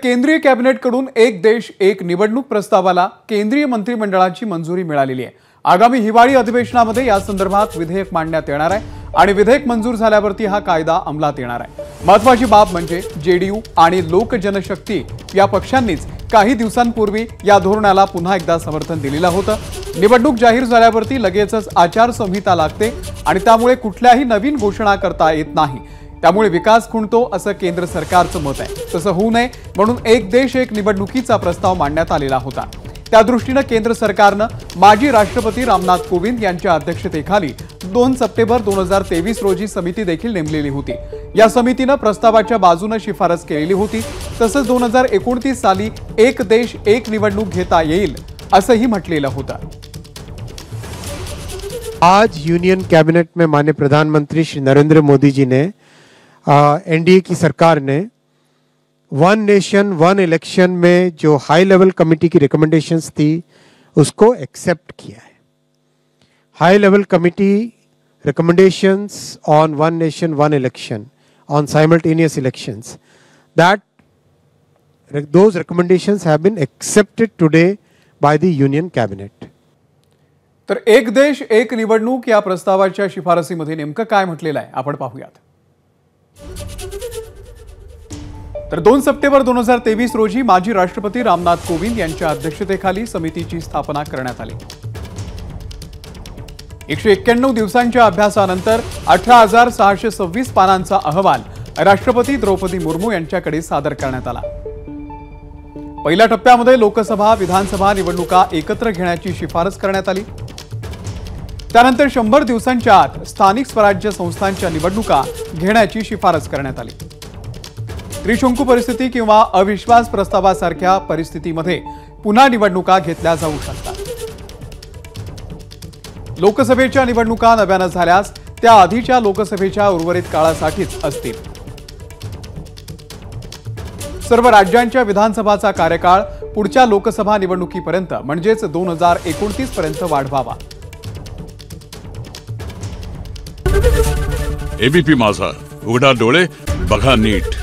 केंद्रीय कॅबिनेटकडून एक देश एक निवडणूक प्रस्तावाला केंद्रीय मंत्रिमंडळाची मंजुरी मिळालेली आहे। आगामी हिवाळी अधिवेशनामध्ये या संदर्भात विधेयक मांडण्यात येणार आहे आणि विधेयक मंजूर झाल्यावरती हा कायदा अंमलात येणार आहे। महत्त्वाची बाब म्हणजे जेडीयू आणि लोक जनशक्ती या पक्षांनीच काही दिवसांपूर्वी या धोरणाला पुन्हा एकदा समर्थन दिलेलं होतं। निवडणूक जाहीर झाल्यावरती लगेचच आचारसंहिता लागते आणि त्यामुळे कुठल्याही नवीन घोषणा करता येत नाही। त्यामुळे विकास खुंटतो असं केंद्र सरकारचं मत आहे। तसं होऊ नये म्हणून एक देश एक निवडणुकीचा प्रस्ताव मांडण्यात आलेला होता। त्या दृष्टीने केंद्र सरकारने माजी राष्ट्रपती रामनाथ कोविंद यांच्या अध्यक्षतेखाली 2 सप्टेंबर 2023 रोजी समिती देखील नेमलेली होती। या समितीने प्रस्तावाच्या बाजूने शिफारस केलेली होती। तसंच 2029 साली एक देश एक निवडणूक घेता येईल असंही म्हटलेलं होतं। आज यूनियन कैबिनेट में माननीय प्रधानमंत्री श्री नरेंद्र मोदी जी ने एनडीए की सरकार ने वन नेशन वन इलेक्शन में जो हाई लेवल कमेटी की रिकमेंडेशंस थी उसको एक्सेप्ट किया है। High level committee recommendations on one nation one election on simultaneous elections, those recommendations have been accepted today by the union cabinet. तर एक देश एक निवडणूक या प्रस्तावाच्या शिफारसीमध्ये नेमकं काय म्हटलेलं आहे आपण पाहूयात। तर 2 सप्टेंबर 2023 रोजी माजी राष्ट्रपती रामनाथ कोविंद यांच्या अध्यक्षतेखाली समितीची स्थापना करण्यात आली। 191 दिवसांच्या अभ्यासानंतर 18,626 पानांचा अहवाल राष्ट्रपती द्रौपदी मुर्मू यांच्याकडे सादर करण्यात आला। पहिल्या टप्प्यामध्ये लोकसभा विधानसभा निवडणुका एकत्र घेण्याची शिफारस करण्यात आली। त्यानंतर 100 दिवसांच्या आत स्थानिक स्वराज्य संस्थांच्या निवडणुका घेण्याची शिफारस करण्यात आली। त्रिशंकू परिस्थिती किंवा अविश्वास प्रस्तावासारख्या परिस्थितीमध्ये पुन्हा निवडणुका घेतल्या जाऊ शकतात। लोकसभेच्या निवडणुका नव्याने झाल्यास त्या आधीच्या लोकसभेच्या उर्वरित काळासाठीच असतील। सर्व राज्यांच्या विधानसभाचा कार्यकाळ पुढच्या लोकसभा निवडणुकीपर्यंत म्हणजेच 2029 पर्यंत वाढवावा। एबीपी माझा, उघडा डोळे बघा नीट।